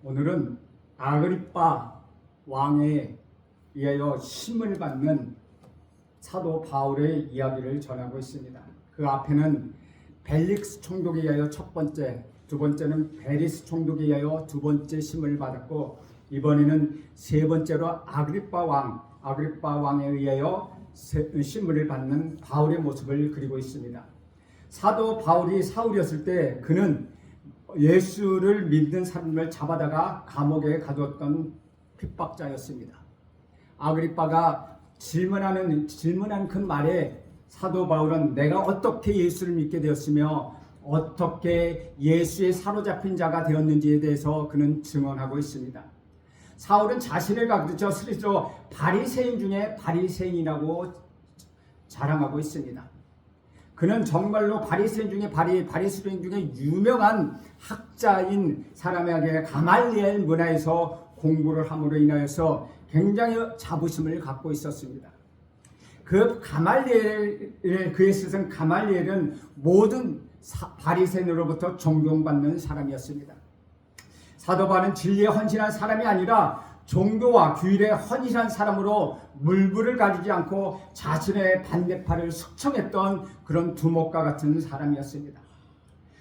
오늘은 아그리빠 왕에 의하여 심을 받는 사도 바울의 이야기를 전하고 있습니다. 그 앞에는 벨릭스 총독에 의하여 첫 번째, 두 번째는 베리스 총독에 의하여 두 번째 심을 받았고, 이번에는 세 번째로 아그리빠 왕에 의하여 심을 받는 바울의 모습을 그리고 있습니다. 사도 바울이 사울이었을 때 그는 예수를 믿는 사람을 잡아다가 감옥에 가두었던 핍박자였습니다. 아그리빠가 질문한 그 말에 사도 바울은 내가 어떻게 예수를 믿게 되었으며 어떻게 예수의 사로잡힌 자가 되었는지에 대해서 그는 증언하고 있습니다. 사울은 자신을 가르쳐 스스로 바리새인 중에 바리새인이라고 자랑하고 있습니다. 그는 정말로 바리새인 중에 바리새인 중에 유명한 학자인 사람에게 가말리엘 문화에서 공부를 함으로 인하여서 굉장히 자부심을 갖고 있었습니다. 그의 스승 가말리엘은 모든 바리새인으로부터 존경받는 사람이었습니다. 사도 바울은 진리에 헌신한 사람이 아니라 종교와 규율에 헌신한 사람으로 물불을 가리지 않고 자신의 반대팔을 숙청했던 그런 두목과 같은 사람이었습니다.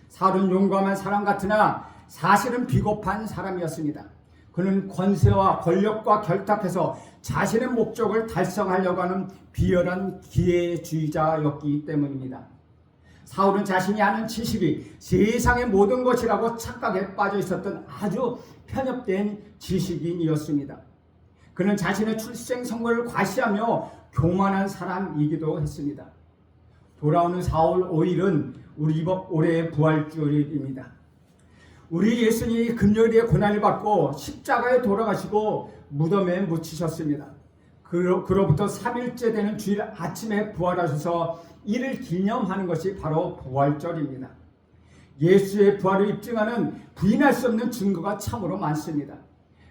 사울은 용감한 사람 같으나 사실은 비겁한 사람이었습니다. 그는 권세와 권력과 결탁해서 자신의 목적을 달성하려고 하는 비열한 기회주의자였기 때문입니다. 사울은 자신이 아는 지식이 세상의 모든 것이라고 착각에 빠져 있었던 아주 편협된 지식인이었습니다. 그는 자신의 출생 선거를 과시하며 교만한 사람이기도 했습니다. 돌아오는 4월 5일은 우리 올해의 부활주일입니다. 우리 예수님이 금요일에 고난을 받고 십자가에 돌아가시고 무덤에 묻히셨습니다. 그로부터 3일째 되는 주일 아침에 부활하셔서 이를 기념하는 것이 바로 부활절입니다. 예수의 부활을 입증하는 부인할 수 없는 증거가 참으로 많습니다.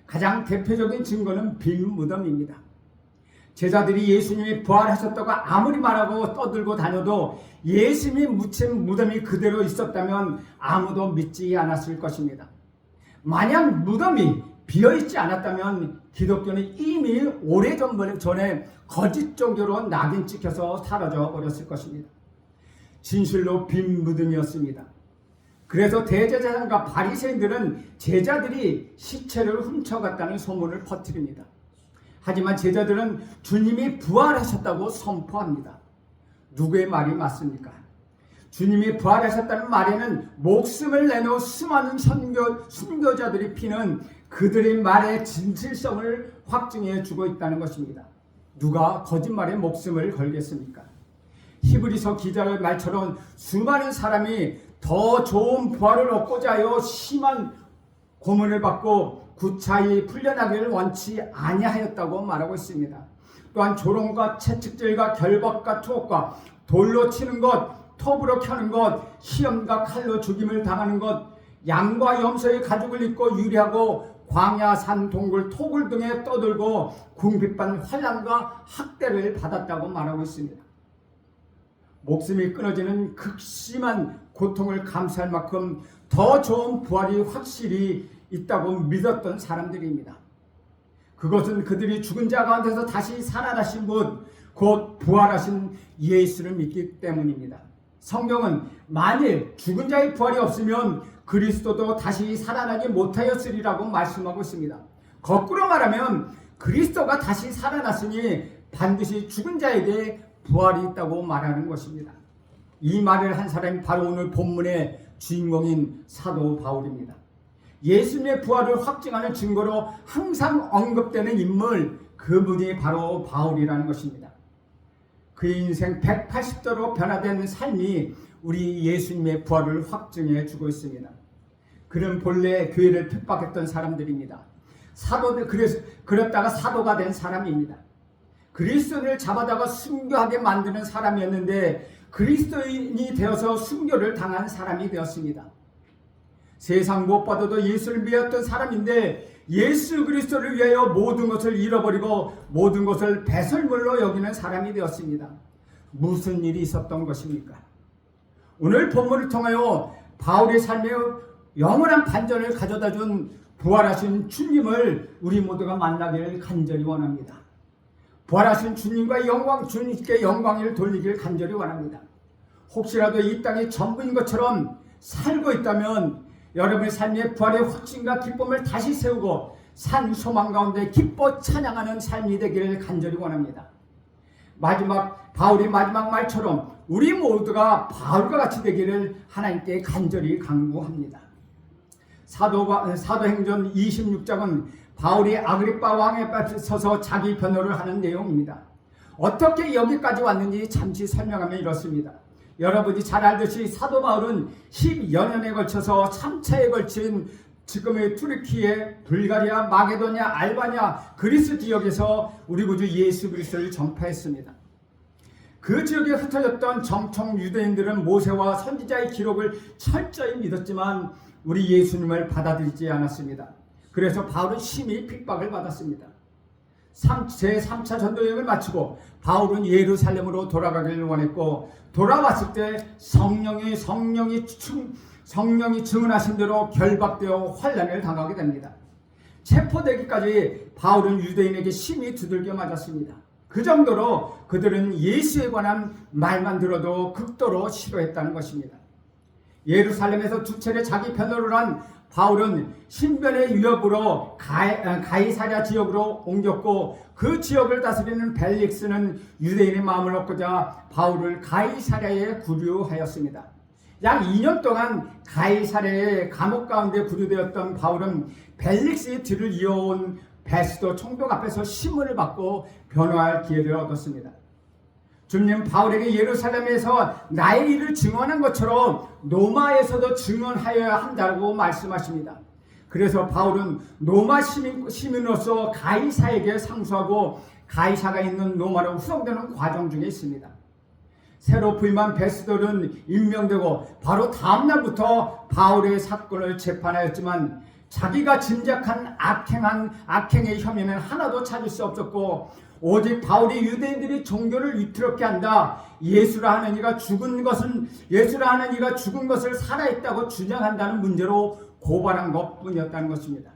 가장 대표적인 증거는 빈 무덤입니다. 제자들이 예수님이 부활하셨다고 아무리 말하고 떠들고 다녀도 예수님이 묻힌 무덤이 그대로 있었다면 아무도 믿지 않았을 것입니다. 만약 무덤이 비어있지 않았다면 기독교는 이미 오래전에 거짓 종교로 낙인 찍혀서 사라져 버렸을 것입니다. 진실로 빈 무덤이었습니다. 그래서 대제사장과 바리새인들은 제자들이 시체를 훔쳐갔다는 소문을 퍼뜨립니다. 하지만 제자들은 주님이 부활하셨다고 선포합니다. 누구의 말이 맞습니까? 주님이 부활하셨다는 말에는 목숨을 내놓은 수많은 순교자들이 피는 그들의 말의 진실성을 확증해 주고 있다는 것입니다. 누가 거짓말에 목숨을 걸겠습니까? 히브리서 기자의 말처럼 수많은 사람이 더 좋은 부활을 얻고자 하여 심한 고문을 받고 구차히 풀려나기를 원치 아니하였다고 말하고 있습니다. 또한 조롱과 채찍질과 결박과 투옥과 돌로 치는 것, 톱으로 켜는 것, 시험과 칼로 죽임을 당하는 것, 양과 염소의 가죽을 입고 유리하고 광야, 산, 동굴, 토굴 등에 떠들고 궁핍한 환난과 학대를 받았다고 말하고 있습니다. 목숨이 끊어지는 극심한 고통을 감수할 만큼 더 좋은 부활이 확실히 있다고 믿었던 사람들입니다. 그것은 그들이 죽은 자 가운데서 다시 살아나신 분, 곧 부활하신 예수를 믿기 때문입니다. 성경은 만일 죽은 자의 부활이 없으면 그리스도도 다시 살아나지 못하였으리라고 말씀하고 있습니다. 거꾸로 말하면 그리스도가 다시 살아났으니 반드시 죽은 자에게 부활이 있다고 말하는 것입니다. 이 말을 한 사람이 바로 오늘 본문의 주인공인 사도 바울입니다. 예수님의 부활을 확증하는 증거로 항상 언급되는 인물, 그분이 바로 바울이라는 것입니다. 그의 인생 180도로 변화된 삶이 우리 예수님의 부활을 확증해 주고 있습니다. 그는 본래 교회를 핍박했던 사람들입니다. 그랬다가 사도가 된 사람입니다. 그리스도인을 잡아다가 순교하게 만드는 사람이었는데 그리스도인이 되어서 순교를 당한 사람이 되었습니다. 세상 무엇보다도 예수를 믿었던 사람인데 예수 그리스도를 위하여 모든 것을 잃어버리고 모든 것을 배설물로 여기는 사람이 되었습니다. 무슨 일이 있었던 것입니까? 오늘 본문을 통하여 바울의 삶에 영원한 반전을 가져다 준 부활하신 주님을 우리 모두가 만나기를 간절히 원합니다. 부활하신 주님과 주님께 영광을 돌리기를 간절히 원합니다. 혹시라도 이 땅이 전부인 것처럼 살고 있다면 여러분의 삶에 부활의 확신과 기쁨을 다시 세우고 산 소망 가운데 기뻐 찬양하는 삶이 되기를 간절히 원합니다. 바울의 마지막 말처럼 우리 모두가 바울과 같이 되기를 하나님께 간절히 간구합니다. 사도행전 26장은 바울이 아그리빠 왕에 서서 자기 변호를 하는 내용입니다. 어떻게 여기까지 왔는지 잠시 설명하면 이렇습니다. 여러분이 잘 알듯이 사도 바울은 10여 년에 걸쳐서 3차에 걸친 지금의 투르키에 불가리아, 마게도냐, 알바냐, 그리스 지역에서 우리 구주 예수 그리스도를 전파했습니다. 그 지역에 흩어졌던 정통 유대인들은 모세와 선지자의 기록을 철저히 믿었지만 우리 예수님을 받아들이지 않았습니다. 그래서 바울은 심히 핍박을 받았습니다. 제3차 전도여행을 마치고 바울은 예루살렘으로 돌아가기를 원했고 돌아왔을 때 성령이 증언하신 대로 결박되어 환난을 당하게 됩니다. 체포되기까지 바울은 유대인에게 심히 두들겨 맞았습니다. 그 정도로 그들은 예수에 관한 말만 들어도 극도로 싫어했다는 것입니다. 예루살렘에서 두 차례 자기 변호를 한 바울은 신변의 위협으로 가이사랴 지역으로 옮겼고 그 지역을 다스리는 벨릭스는 유대인의 마음을 얻고자 바울을 가이사랴에 구류하였습니다. 약 2년 동안 가이사랴의 감옥 가운데 구류되었던 바울은 벨릭스의 뒤를 이어온 베스도 총독 앞에서 심문을 받고 변호할 기회를 얻었습니다. 주님 바울에게 예루살렘에서 나의 일을 증언한 것처럼 로마에서도 증언하여야 한다고 말씀하십니다. 그래서 바울은 로마 시민으로서 가이사에게 상소하고 가이사가 있는 로마로 후송되는 과정 중에 있습니다. 새로 부임한 베스도는 임명되고 바로 다음 날부터 바울의 사건을 재판하였지만 자기가 짐작한 악행의 혐의는 하나도 찾을 수 없었고 오직 바울이 유대인들이 종교를 위태롭게 한다. 예수라 하는 이가 죽은 것을 살아있다고 주장한다는 문제로 고발한 것뿐이었다는 것입니다.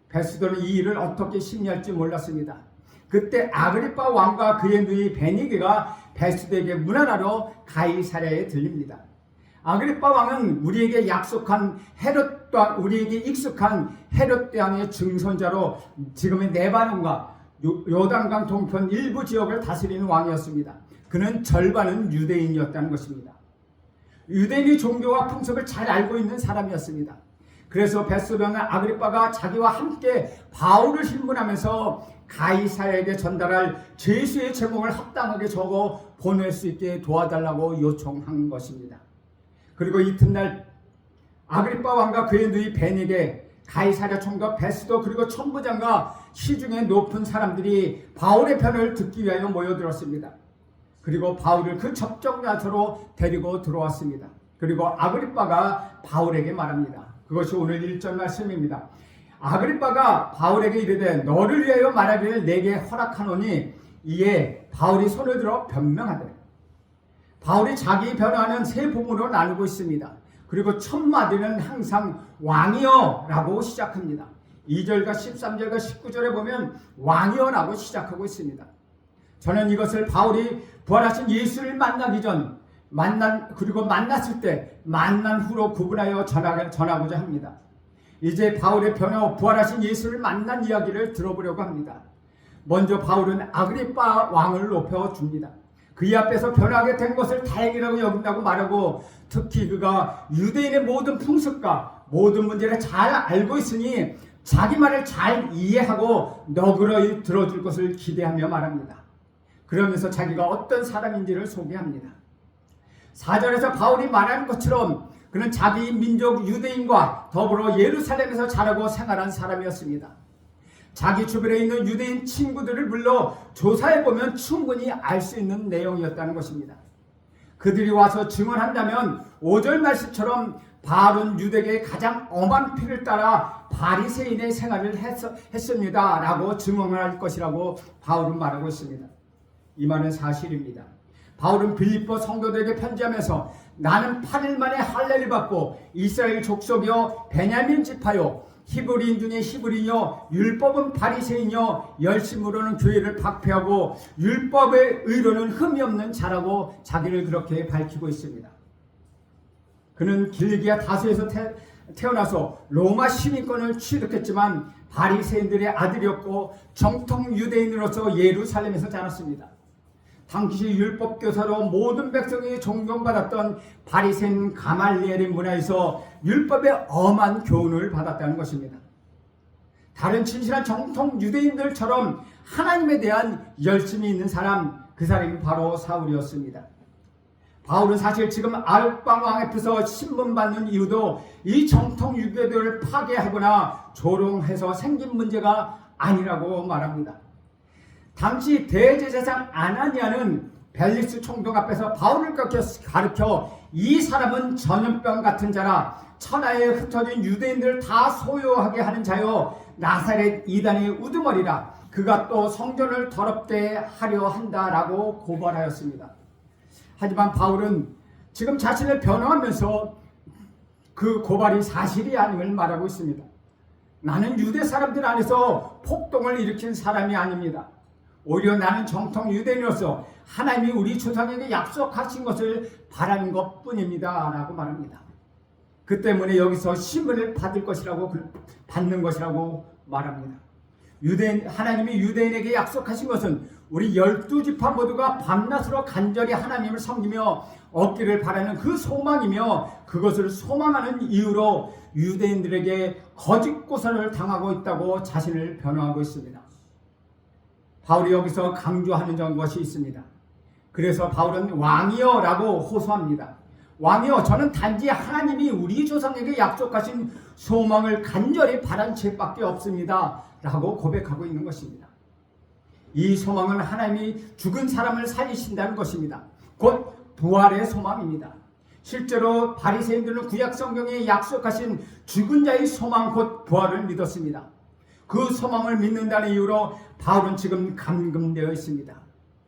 베스도는 이 일을 어떻게 심리할지 몰랐습니다. 그때 아그리빠 왕과 그의 누이 베니게가 베스도에게 문안하러 가이사랴에 들립니다. 아그리빠 왕은 우리에게 익숙한 헤롯 왕의 증손자로 지금의 레바논과 요단강 동편 일부 지역을 다스리는 왕이었습니다. 그는 절반은 유대인이었다는 것입니다. 유대인의 종교와 풍습을 잘 알고 있는 사람이었습니다. 그래서 베스도는 아그리빠가 자기와 함께 바울을 신문하면서 가이사랴에게 전달할 죄수의 제목을 합당하게 적어 보낼 수 있게 도와달라고 요청한 것입니다. 그리고 이튿날 아그리빠 왕과 그의 누이 벤에게 가이사랴 총독 베스도 그리고 천부장과 시중에 높은 사람들이 바울의 편을 듣기 위하여 모여들었습니다. 그리고 바울을 그 접촉자소로 데리고 들어왔습니다. 그리고 아그리빠가 바울에게 말합니다. 그것이 오늘 1절 말씀입니다. 아그리빠가 바울에게 이르되 너를 위하여 말하기를 내게 허락하노니 이에 바울이 손을 들어 변명하되 바울이 자기 변화는 세 부분으로 나누고 있습니다. 그리고 첫 마디는 항상 왕이여 라고 시작합니다. 2절과 13절과 19절에 보면 왕이여 라고 시작하고 있습니다. 저는 이것을 바울이 부활하신 예수를 만나기 전 그리고 만났을 때 만난 후로 구분하여 전하고자 합니다. 이제 바울의 변화 부활하신 예수를 만난 이야기를 들어보려고 합니다. 먼저 바울은 아그리빠 왕을 높여줍니다. 그의 앞에서 변하게 된 것을 다행이라고 여긴다고 말하고 특히 그가 유대인의 모든 풍습과 모든 문제를 잘 알고 있으니 자기 말을 잘 이해하고 너그러이 들어줄 것을 기대하며 말합니다. 그러면서 자기가 어떤 사람인지를 소개합니다. 4절에서 바울이 말하는 것처럼 그는 자기 민족 유대인과 더불어 예루살렘에서 자라고 생활한 사람이었습니다. 자기 주변에 있는 유대인 친구들을 불러 조사해보면 충분히 알 수 있는 내용이었다는 것입니다. 그들이 와서 증언한다면 5절 말씀처럼 바울은 유대계의 가장 엄한 피를 따라 바리새인의 생활을 했습니다 라고 증언할 것이라고 바울은 말하고 있습니다. 이 말은 사실입니다. 바울은 빌립보 성도들에게 편지하면서 나는 8일 만에 할례를 받고 이스라엘 족속이요 베냐민 지파요 히브리인 중에 히브리인이요 율법은 바리새인이요 열심으로는 교회를 박폐하고 율법의 의로는 흠이 없는 자라고 자기를 그렇게 밝히고 있습니다. 그는 길기야 다소에서 태어나서 로마 시민권을 취득했지만 바리새인들의 아들이었고 정통 유대인으로서 예루살렘에서 자랐습니다. 당시 율법 교사로 모든 백성이 존경받았던 바리새인 가말리엘의 문화에서 율법의 엄한 교훈을 받았다는 것입니다. 다른 진실한 정통 유대인들처럼 하나님에 대한 열심이 있는 사람, 그 사람이 바로 사울이었습니다. 바울은 사실 지금 아르방 왕 앞에서 신문받는 이유도 이 정통 유대들을 파괴하거나 조롱해서 생긴 문제가 아니라고 말합니다. 당시 대제사장 아나니아는 벨리스 총독 앞에서 바울을 가르쳐 이 사람은 전염병 같은 자라 천하에 흩어진 유대인들을 다 소유하게 하는 자요 나사렛 이단의 우두머리라 그가 또 성전을 더럽게 하려 한다라고 고발하였습니다. 하지만 바울은 지금 자신을 변호하면서 그 고발이 사실이 아님을 말하고 있습니다. 나는 유대 사람들 안에서 폭동을 일으킨 사람이 아닙니다. 오히려 나는 정통 유대인으로서 하나님이 우리 조상에게 약속하신 것을 바라는 것뿐입니다 라고 말합니다. 그 때문에 여기서 신분을 받는 것이라고 말합니다. 하나님이 유대인에게 약속하신 것은 우리 12지파 모두가 밤낮으로 간절히 하나님을 섬기며 얻기를 바라는 그 소망이며 그것을 소망하는 이유로 유대인들에게 거짓 고사를 당하고 있다고 자신을 변호하고 있습니다. 바울이 여기서 강조하는 것이 있습니다. 그래서 바울은 왕이여 라고 호소합니다. 왕이여 저는 단지 하나님이 우리 조상에게 약속하신 소망을 간절히 바란 채밖에 없습니다 라고 고백하고 있는 것입니다. 이 소망은 하나님이 죽은 사람을 살리신다는 것입니다. 곧 부활의 소망입니다. 실제로 바리새인들은 구약 성경에 약속하신 죽은 자의 소망 곧 부활을 믿었습니다. 그 소망을 믿는다는 이유로 바울은 지금 감금되어 있습니다.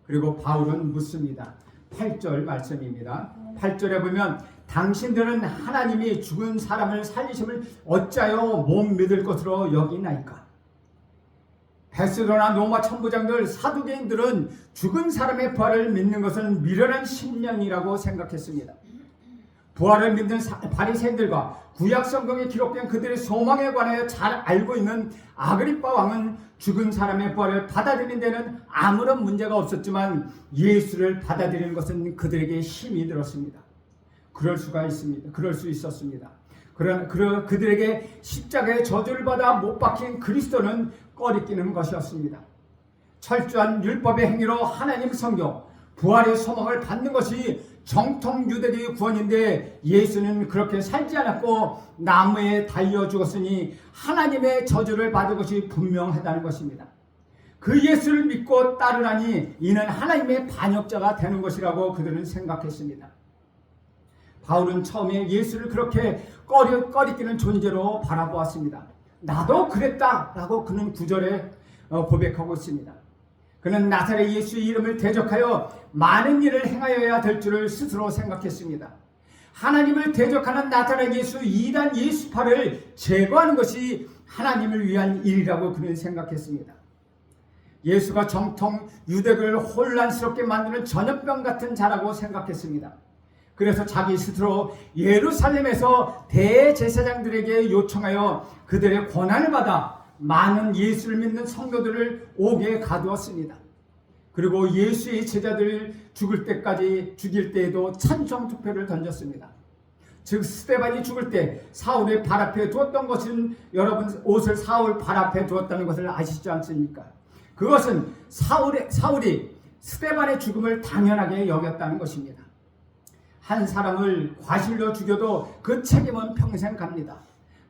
그리고 바울은 묻습니다. 8절 말씀입니다. 8절에 보면 당신들은 하나님이 죽은 사람을 살리심을 어찌하여 못 믿을 것으로 여기나이까. 베스도나 로마 천부장들 사두개인들은 죽은 사람의 부활을 믿는 것은 미련한 신령이라고 생각했습니다. 부활을 믿는 바리새인들과 구약 성경에 기록된 그들의 소망에 관하여 잘 알고 있는 아그리빠 왕은 죽은 사람의 부활을 받아들이는 데는 아무런 문제가 없었지만 예수를 받아들이는 것은 그들에게 힘이 들었습니다. 그럴 수 있었습니다. 그들에게 십자가의 저주를 받아 못 박힌 그리스도는 꺼리끼는 것이었습니다. 철저한 율법의 행위로 하나님 섬겨 부활의 소망을 받는 것이 정통 유대교의 구원인데 예수는 그렇게 살지 않았고 나무에 달려 죽었으니 하나님의 저주를 받을 것이 분명하다는 것입니다. 그 예수를 믿고 따르라니 이는 하나님의 반역자가 되는 것이라고 그들은 생각했습니다. 바울은 처음에 예수를 그렇게 꺼리끼는 존재로 바라보았습니다. 나도 그랬다라고 그는 9절에 고백하고 있습니다. 그는 나사렛 예수의 이름을 대적하여 많은 일을 행하여야 될 줄을 스스로 생각했습니다. 하나님을 대적하는 나사렛 예수 이단 예수파를 제거하는 것이 하나님을 위한 일이라고 그는 생각했습니다. 예수가 정통 유대교를 혼란스럽게 만드는 전염병 같은 자라고 생각했습니다. 그래서 자기 스스로 예루살렘에서 대제사장들에게 요청하여 그들의 권한을 받아 많은 예수를 믿는 성도들을 옥에 가두었습니다. 그리고 예수의 제자들을 죽일 때에도 찬송 투표를 던졌습니다. 즉 스데반이 죽을 때 사울의 발 앞에 두었던 것은 여러분 옷을 사울 발 앞에 두었다는 것을 아시지 않습니까? 그것은 사울이 스데반의 죽음을 당연하게 여겼다는 것입니다. 한 사람을 과실로 죽여도 그 책임은 평생 갑니다.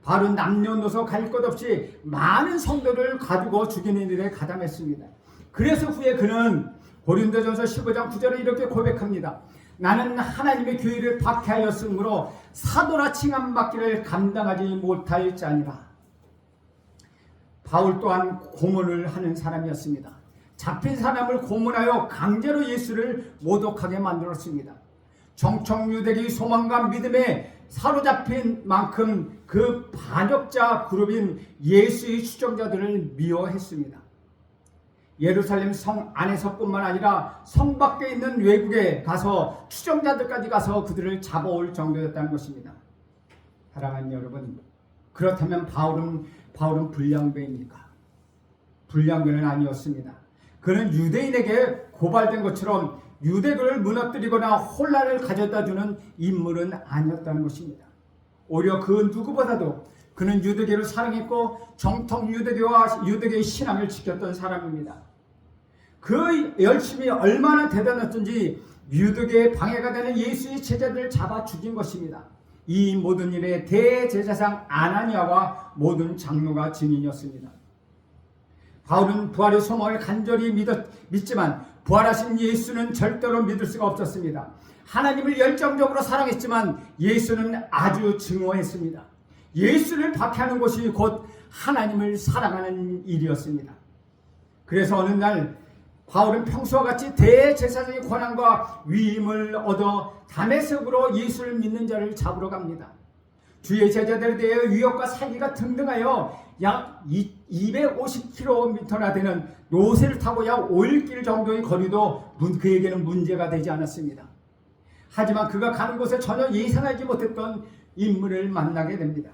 바로 남녀노소 갈 것 없이 많은 성도를 가두고 죽이는 일에 가담했습니다. 그래서 후에 그는 고린도전서 15장 9절에 이렇게 고백합니다. 나는 하나님의 교회를 박해하였으므로 사도라 칭함받기를 감당하지 못할 자니라. 바울 또한 고문을 하는 사람이었습니다. 잡힌 사람을 고문하여 강제로 예수를 모독하게 만들었습니다. 정청유대기 소망과 믿음에 사로잡힌 만큼 그 반역자 그룹인 예수의 추종자들을 미워했습니다. 예루살렘 성 안에서뿐만 아니라 성 밖에 있는 외국에 가서 추종자들까지 가서 그들을 잡아올 정도였다는 것입니다. 사랑하는 여러분, 그렇다면 바울은 불량배입니까? 불량배는 아니었습니다. 그는 유대인에게 고발된 것처럼 유대교를 무너뜨리거나 혼란을 가져다주는 인물은 아니었다는 것입니다. 오히려 그 누구보다도 그는 유대교를 사랑했고 정통 유대교와 유대교의 신앙을 지켰던 사람입니다. 그 열심이 얼마나 대단했던지 유대교에 방해가 되는 예수의 제자들을 잡아 죽인 것입니다. 이 모든 일에 대제사장 아나니아와 모든 장로가 증인이었습니다. 바울은 부활의 소망을 간절히 믿지만 부활하신 예수는 절대로 믿을 수가 없었습니다. 하나님을 열정적으로 사랑했지만 예수는 아주 증오했습니다. 예수를 박해하는 것이 곧 하나님을 사랑하는 일이었습니다. 그래서 어느 날 바울은 평소와 같이 대제사장의 권한과 위임을 얻어 다메섹으로 예수를 믿는 자를 잡으러 갑니다. 주의 제자들에 대해 위협과 사기가 등등하여 약 250km나 되는 요새를 타고 약 5일길 정도의 거리도 그에게는 문제가 되지 않았습니다. 하지만 그가 가는 곳에 전혀 예상하지 못했던 인물을 만나게 됩니다.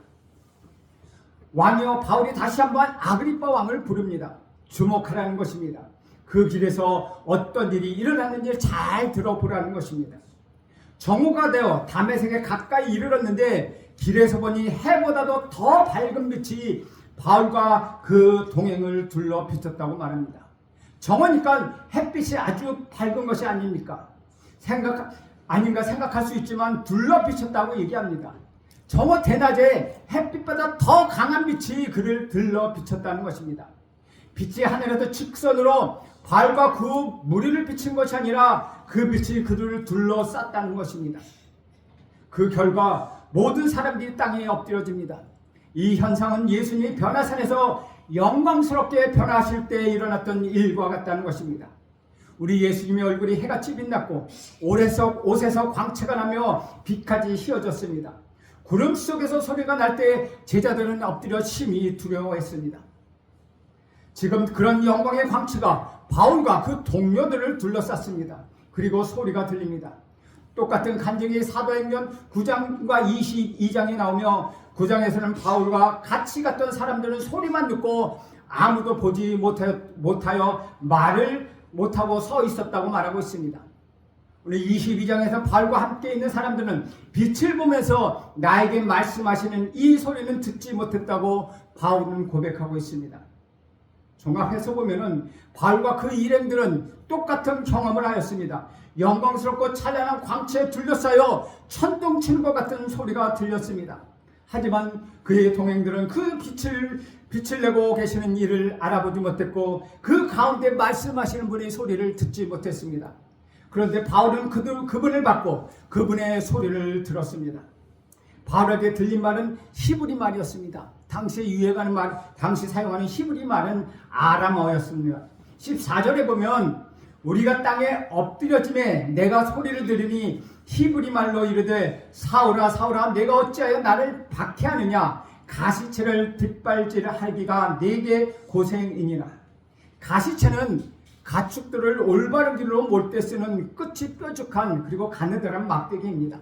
왕이여, 바울이 다시 한번 아그리빠 왕을 부릅니다. 주목하라는 것입니다. 그 길에서 어떤 일이 일어났는지 잘 들어보라는 것입니다. 정오가 되어 다메섹에 가까이 이르렀는데 길에서 보니 해보다도 더 밝은 빛이 바울과 그 동행을 둘러 비쳤다고 말합니다. 정오니까 햇빛이 아주 밝은 것이 아닙니까? 아닌가 생각할 수 있지만 둘러 비쳤다고 얘기합니다. 정오 대낮에 햇빛보다 더 강한 빛이 그를 들러 비쳤다는 것입니다. 빛이 하늘에서 직선으로 바울과 그 무리를 비친 것이 아니라 그 빛이 그들을 둘러쌌다는 것입니다. 그 결과 모든 사람들이 땅에 엎드려집니다. 이 현상은 예수님이 변화산에서 영광스럽게 변화하실 때 일어났던 일과 같다는 것입니다. 우리 예수님의 얼굴이 해같이 빛났고 옷에서 광채가 나며 빛까지 휘어졌습니다. 구름 속에서 소리가 날 때 제자들은 엎드려 심히 두려워했습니다. 지금 그런 영광의 광채가 바울과 그 동료들을 둘러쌌습니다. 그리고 소리가 들립니다. 똑같은 간증이 사도행전 9장과 22장에 나오며 9장에서는 바울과 같이 갔던 사람들은 소리만 듣고 아무도 보지 못하여 말을 못하고 서 있었다고 말하고 있습니다. 오늘 22장에서 바울과 함께 있는 사람들은 빛을 보면서 나에게 말씀하시는 이 소리는 듣지 못했다고 바울은 고백하고 있습니다. 종합해서 보면은 바울과 그 일행들은 똑같은 경험을 하였습니다. 영광스럽고 찬란한 광채에 둘러싸여 천둥치는 것 같은 소리가 들렸습니다. 하지만 그의 동행들은 그 빛을 내고 계시는 이를 알아보지 못했고 그 가운데 말씀하시는 분의 소리를 듣지 못했습니다. 그런데 바울은 그분을 받고 그분의 소리를 들었습니다. 바울에게 들린 말은 히브리 말이었습니다. 당시에 유행하는 말, 당시 사용하는 히브리 말은 아람어였습니다. 14절에 보면 우리가 땅에 엎드려짐에 내가 소리를 들으니 히브리 말로 이르되 사울아 사울아 내가 어찌하여 나를 박해하느냐 가시채를 뒷발질하기가 내게 고생이니라. 가시채는 가축들을 올바른 길로 몰 때 쓰는 끝이 뾰족한 그리고 가느다란 막대기입니다.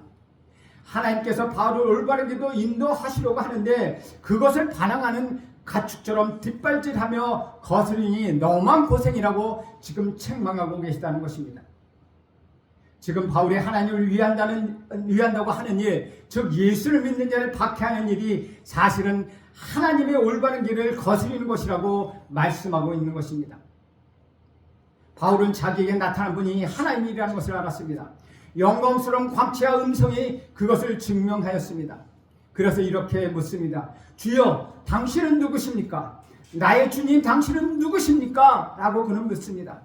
하나님께서 바울을 올바른 길로 인도하시려고 하는데 그것을 반항하는 가축처럼 뒷발질하며 거스르니 너만 고생이라고 지금 책망하고 계시다는 것입니다. 지금 바울이 하나님을 위한다고 하는 일, 즉 예수를 믿는 자를 박해하는 일이 사실은 하나님의 올바른 길을 거스르는 것이라고 말씀하고 있는 것입니다. 바울은 자기에게 나타난 분이 하나님이라는 것을 알았습니다. 영광스러운 광채와 음성이 그것을 증명하였습니다. 그래서 이렇게 묻습니다. 주여, 당신은 누구십니까? 나의 주님, 당신은 누구십니까? 라고 그는 묻습니다.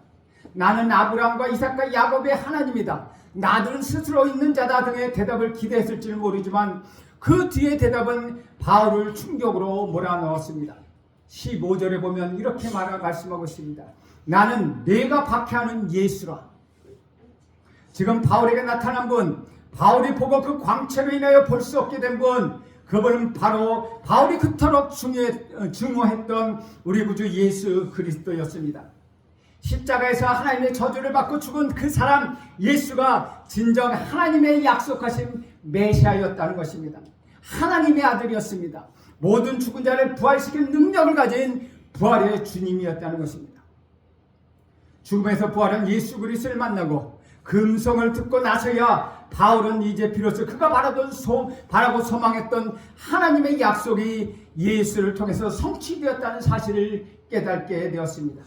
나는 아브라함과 이삭과 야곱의 하나님이다. 나들은 스스로 있는 자다 등의 대답을 기대했을지는 모르지만 그 뒤의 대답은 바울을 충격으로 몰아넣었습니다. 15절에 보면 이렇게 말씀하고 있습니다. 나는 내가 박해하는 예수라. 지금 바울에게 나타난 분, 바울이 보고 그 광채로 인하여 볼 수 없게 된 분, 그분은 바로 바울이 그토록 증오했던 우리 구주 예수 그리스도였습니다. 십자가에서 하나님의 저주를 받고 죽은 그 사람 예수가 진정 하나님의 약속하신 메시아였다는 것입니다. 하나님의 아들이었습니다. 모든 죽은 자를 부활시킬 능력을 가진 부활의 주님이었다는 것입니다. 죽음에서 부활한 예수 그리스도를 만나고 그 음성을 듣고 나서야 바울은 이제 비로소 그가 바라고 소망했던 하나님의 약속이 예수를 통해서 성취되었다는 사실을 깨닫게 되었습니다.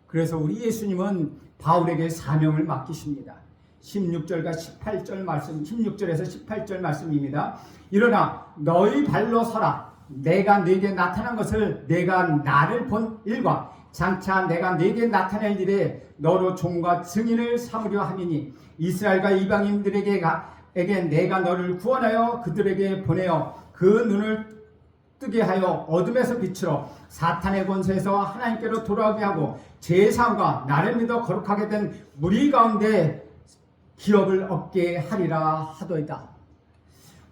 그래서 우리 예수님은 바울에게 사명을 맡기십니다. 16절과 18절 말씀, 16절에서 18절 말씀입니다. 일어나 너희 발로 서라. 내가 네게 나타난 것을 내가 나를 본 일과 장차 내가 네게 나타낼 일에 너로 종과 증인을 삼으려 함이니 이스라엘과 이방인들에게 내가 너를 구원하여 그들에게 보내어 그 눈을 뜨게 하여 어둠에서 빛으로 사탄의 권세에서 하나님께로 돌아오게 하고 제사함과 나를 믿어 거룩하게 된 무리 가운데 기업을 얻게 하리라 하더이다.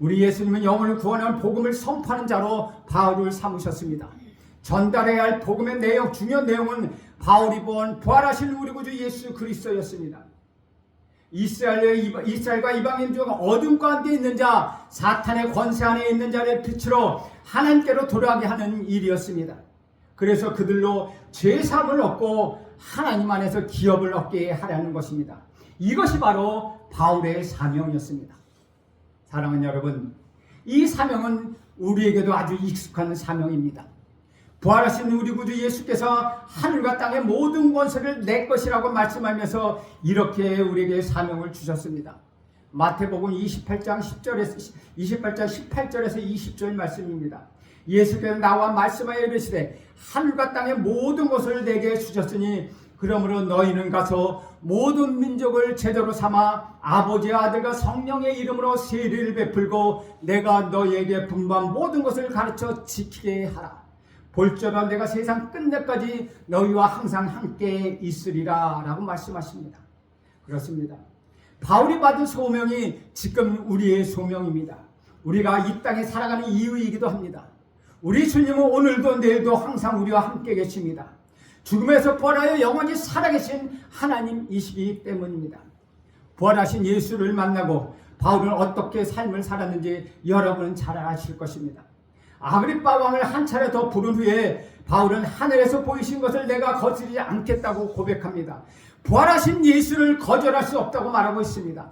우리 예수님은 영혼을 구원하는 복음을 선포하는 자로 바울을 삼으셨습니다. 전달해야 할 복음의 내용, 중요한 내용은 바울이 본 부활하신 우리 구주 예수 그리스도였습니다. 이스라엘과 이방인 중 어둠 가운데 있는 자, 사탄의 권세 안에 있는 자를 빛으로 하나님께로 돌아가게 하는 일이었습니다. 그래서 그들로 죄사함을 얻고 하나님 안에서 기업을 얻게 하려는 것입니다. 이것이 바로 바울의 사명이었습니다. 사랑하는 여러분, 이 사명은 우리에게도 아주 익숙한 사명입니다. 부활하신 우리 구주 예수께서 하늘과 땅의 모든 권세를 내 것이라고 말씀하면서 이렇게 우리에게 사명을 주셨습니다. 마태복음 28장 18절에서 20절 말씀입니다. 예수께서 나와 말씀하여 이르시되 하늘과 땅의 모든 것을 내게 주셨으니 그러므로 너희는 가서 모든 민족을 제자로 삼아 아버지와 아들과 성령의 이름으로 세례를 베풀고 내가 너희에게 분부한 모든 것을 가르쳐 지키게 하라. 볼지어다 내가 세상 끝날까지 너희와 항상 함께 있으리라 라고 말씀하십니다. 그렇습니다. 바울이 받은 소명이 지금 우리의 소명입니다. 우리가 이 땅에 살아가는 이유이기도 합니다. 우리 주님은 오늘도 내일도 항상 우리와 함께 계십니다. 죽음에서 부활하여 영원히 살아계신 하나님이시기 때문입니다. 부활하신 예수를 만나고 바울은 어떻게 삶을 살았는지 여러분은 잘 아실 것입니다. 아그리빠 왕을 한 차례 더 부른 후에 바울은 하늘에서 보이신 것을 내가 거스르지 않겠다고 고백합니다. 부활하신 예수를 거절할 수 없다고 말하고 있습니다.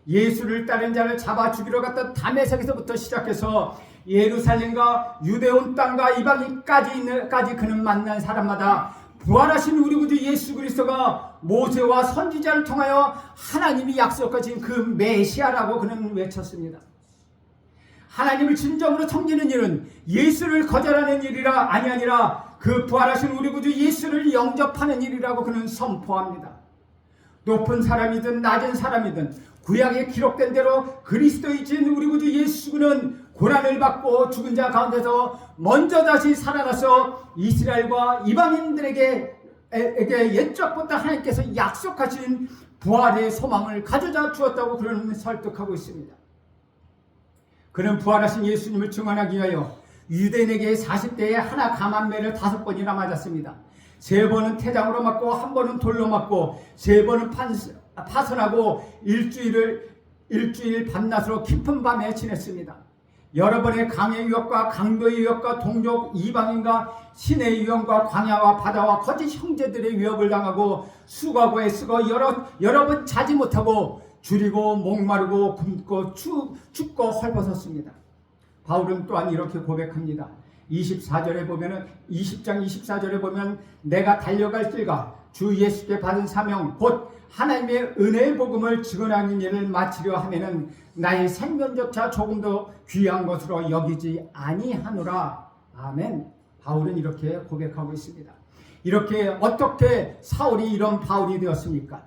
예수를 따른 자를 잡아 죽이러 갔던 다메섹에서부터 시작해서 예루살렘과 유대온 땅과 이방인까지 그는 만난 사람마다 부활하신 우리 구주 예수 그리스도가 모세와 선지자를 통하여 하나님이 약속하신 그 메시아라고 그는 외쳤습니다. 하나님을 진정으로 섬기는 일은 예수를 거절하는 일이라 아니라 그 부활하신 우리 구주 예수를 영접하는 일이라고 그는 선포합니다. 높은 사람이든 낮은 사람이든 구약에 기록된 대로 그리스도이신 우리 구주 예수는 고난을 받고 죽은 자 가운데서 먼저 다시 살아나서 이스라엘과 이방인들에게 옛적부터 하나님께서 약속하신 부활의 소망을 가져다 주었다고 그는 설득하고 있습니다. 그는 부활하신 예수님을 증언하기 위하여 유대인에게 40대에 하나 감한매를 5번이나 맞았습니다. 3번은 태장으로 맞고 1번은 돌로 맞고 3번은 파선하고 일주일 밤낮으로 깊은 밤에 지냈습니다. 여러 번의 강의 위협과 강도의 위협과 동족 이방인과 신의 위험과 광야와 바다와 거짓 형제들의 위협을 당하고 수고하고 애쓰고 여러 번 자지 못하고 줄이고 목마르고 굶고 춥고 헐벗었습니다. 바울은 또한 이렇게 고백합니다. 20장 24절에 보면 내가 달려갈 길과 주 예수께 받은 사명 곧 하나님의 은혜의 복음을 증언하는 일을 마치려 하면은 나의 생명조차 조금도 귀한 것으로 여기지 아니하노라. 아멘. 바울은 이렇게 고백하고 있습니다. 이렇게 어떻게 사울이 이런 바울이 되었습니까?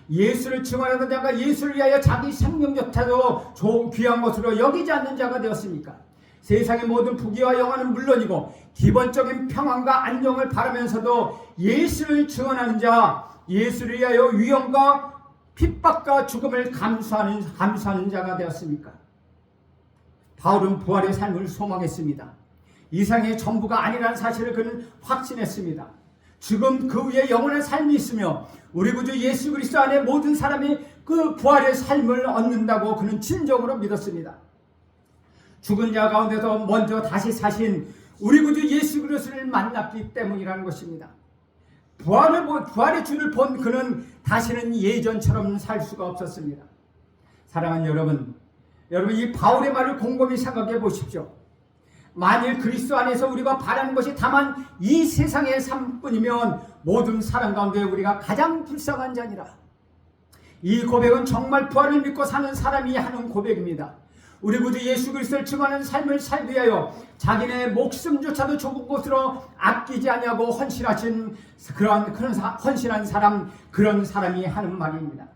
예수를 증언하는 자가 예수를 위하여 자기 생명조차도 좋은 귀한 것으로 여기지 않는 자가 되었습니까? 세상의 모든 부귀와 영화는 물론이고 기본적인 평안과 안정을 바라면서도 예수를 증언하는 자, 예수를 위하여 위험과 핍박과 죽음을 감수하는 자가 되었습니까? 바울은 부활의 삶을 소망했습니다. 이 세상의 전부가 아니라는 사실을 그는 확신했습니다. 지금 그 위에 영원한 삶이 있으며 우리 구주 예수 그리스도 안에 모든 사람이 그 부활의 삶을 얻는다고 그는 진정으로 믿었습니다. 죽은 자 가운데서 먼저 다시 사신 우리 구주 예수 그리스도를 만났기 때문이라는 것입니다. 부활의 주를 본 그는 다시는 예전처럼 살 수가 없었습니다. 사랑하는 여러분 이 바울의 말을 곰곰이 생각해 보십시오. 만일 그리스도 안에서 우리가 바라는 것이 다만 이 세상의 삶뿐이면 모든 사람 가운데 우리가 가장 불쌍한 자니라. 이 고백은 정말 부활을 믿고 사는 사람이 하는 고백입니다. 우리 구주 예수 그리스도를 증언하는 삶을 살기 위하여 자기네 목숨조차도 좁은 곳으로 아끼지 아니하고 헌신하신 헌신한 사람, 그런 사람이 하는 말입니다.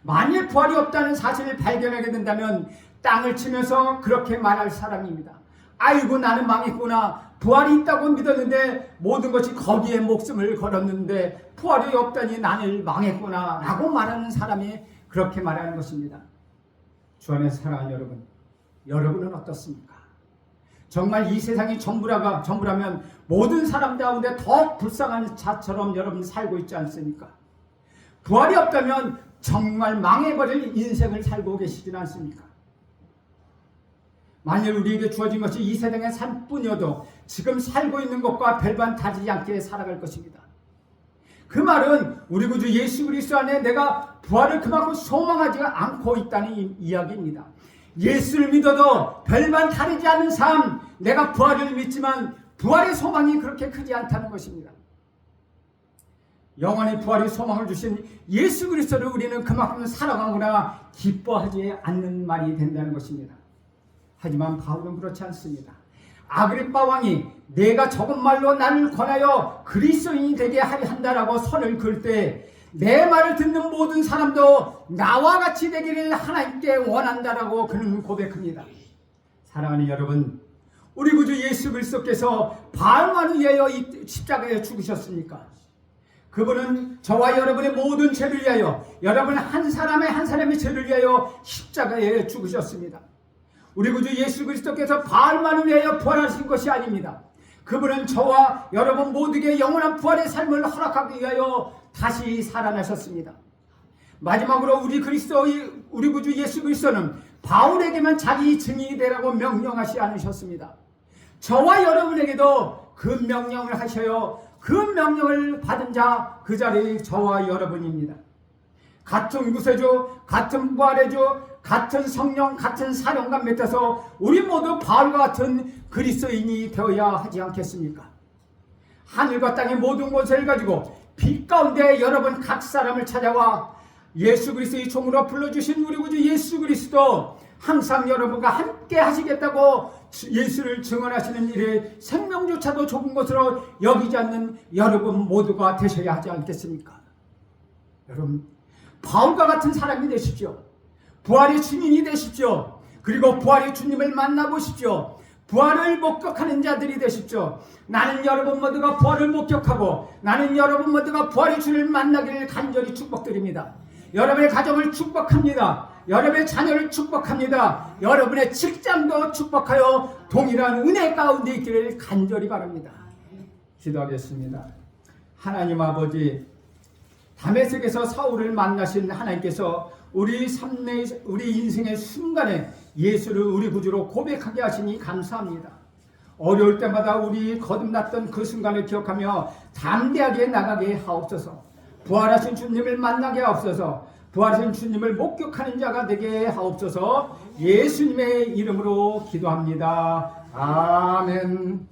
만일 부활이 없다는 사실을 발견하게 된다면 땅을 치면서 그렇게 말할 사람입니다. 아이고 나는 망했구나. 부활이 있다고 믿었는데 모든 것이 거기에 목숨을 걸었는데 부활이 없다니 나는 망했구나 라고 말하는 사람이 그렇게 말하는 것입니다. 주 안에서 사랑하는 여러분은 어떻습니까? 정말 이 세상이 전부라면 모든 사람 가운데 더 불쌍한 자처럼 여러분 살고 있지 않습니까? 부활이 없다면 정말 망해버릴 인생을 살고 계시진 않습니까? 만일 우리에게 주어진 것이 이 세상의 삶뿐이어도 지금 살고 있는 것과 별반 다르지 않게 살아갈 것입니다. 그 말은 우리 구주 예수 그리스도 안에 내가 부활을 그만큼 소망하지 않고 있다는 이야기입니다. 예수를 믿어도 별반 다르지 않은 삶, 내가 부활을 믿지만 부활의 소망이 그렇게 크지 않다는 것입니다. 영원히 부활의 소망을 주신 예수 그리스도를 우리는 그만큼 사랑하거나 기뻐하지 않는 말이 된다는 것입니다. 하지만 바울은 그렇지 않습니다. 아그리빠 왕이 내가 적은 말로 나를 권하여 그리스도인이 되게 하려 한다라고 선을 그을 때 내 말을 듣는 모든 사람도 나와 같이 되기를 하나님께 원한다라고 그는 고백합니다. 사랑하는 여러분, 우리 구주 예수 그리스도께서 바울만을 위하여 이 십자가에 죽으셨습니까? 그분은 저와 여러분의 모든 죄를 위하여, 여러분 한 사람의 죄를 위하여 십자가에 죽으셨습니다. 우리 구주 예수 그리스도께서 바울만을 위하여 부활하신 것이 아닙니다. 그분은 저와 여러분 모두에게 영원한 부활의 삶을 허락하기 위하여 다시 살아나셨습니다. 마지막으로 우리 구주 예수 그리스도는 바울에게만 자기 증인이 되라고 명령하지 않으셨습니다. 저와 여러분에게도 그 명령을 하셔요. 그 명령을 받은 자, 그 자리 저와 여러분입니다. 같은 구세주, 같은 부활의 주, 같은 성령, 같은 사령관 밑에서 우리 모두 바울과 같은 그리스도인이 되어야 하지 않겠습니까? 하늘과 땅의 모든 것을 가지고 빛 가운데 여러분 각 사람을 찾아와 예수 그리스도의 종으로 불러주신 우리 구주 예수 그리스도 항상 여러분과 함께 하시겠다고 예수를 증언하시는 일에 생명조차도 좁은 것으로 여기지 않는 여러분 모두가 되셔야 하지 않겠습니까? 여러분, 바울과 같은 사람이 되십시오. 부활의 주님이 되십시오. 그리고 부활의 주님을 만나보십시오. 부활을 목격하는 자들이 되십시오. 나는 여러분 모두가 부활을 목격하고 나는 여러분 모두가 부활의 주를 만나기를 간절히 축복드립니다. 여러분의 가정을 축복합니다. 여러분의 자녀를 축복합니다. 여러분의 직장도 축복하여 동일한 은혜 가운데 있기를 간절히 바랍니다. 기도하겠습니다. 하나님 아버지, 다메섹에서 사울을 만나신 하나님께서 우리 인생의 순간에 예수를 우리 구주로 고백하게 하시니 감사합니다. 어려울 때마다 우리 거듭났던 그 순간을 기억하며 담대하게 나가게 하옵소서. 부활하신 주님을 만나게 하옵소서. 부활하신 주님을 목격하는 자가 되게 하옵소서. 예수님의 이름으로 기도합니다. 아멘.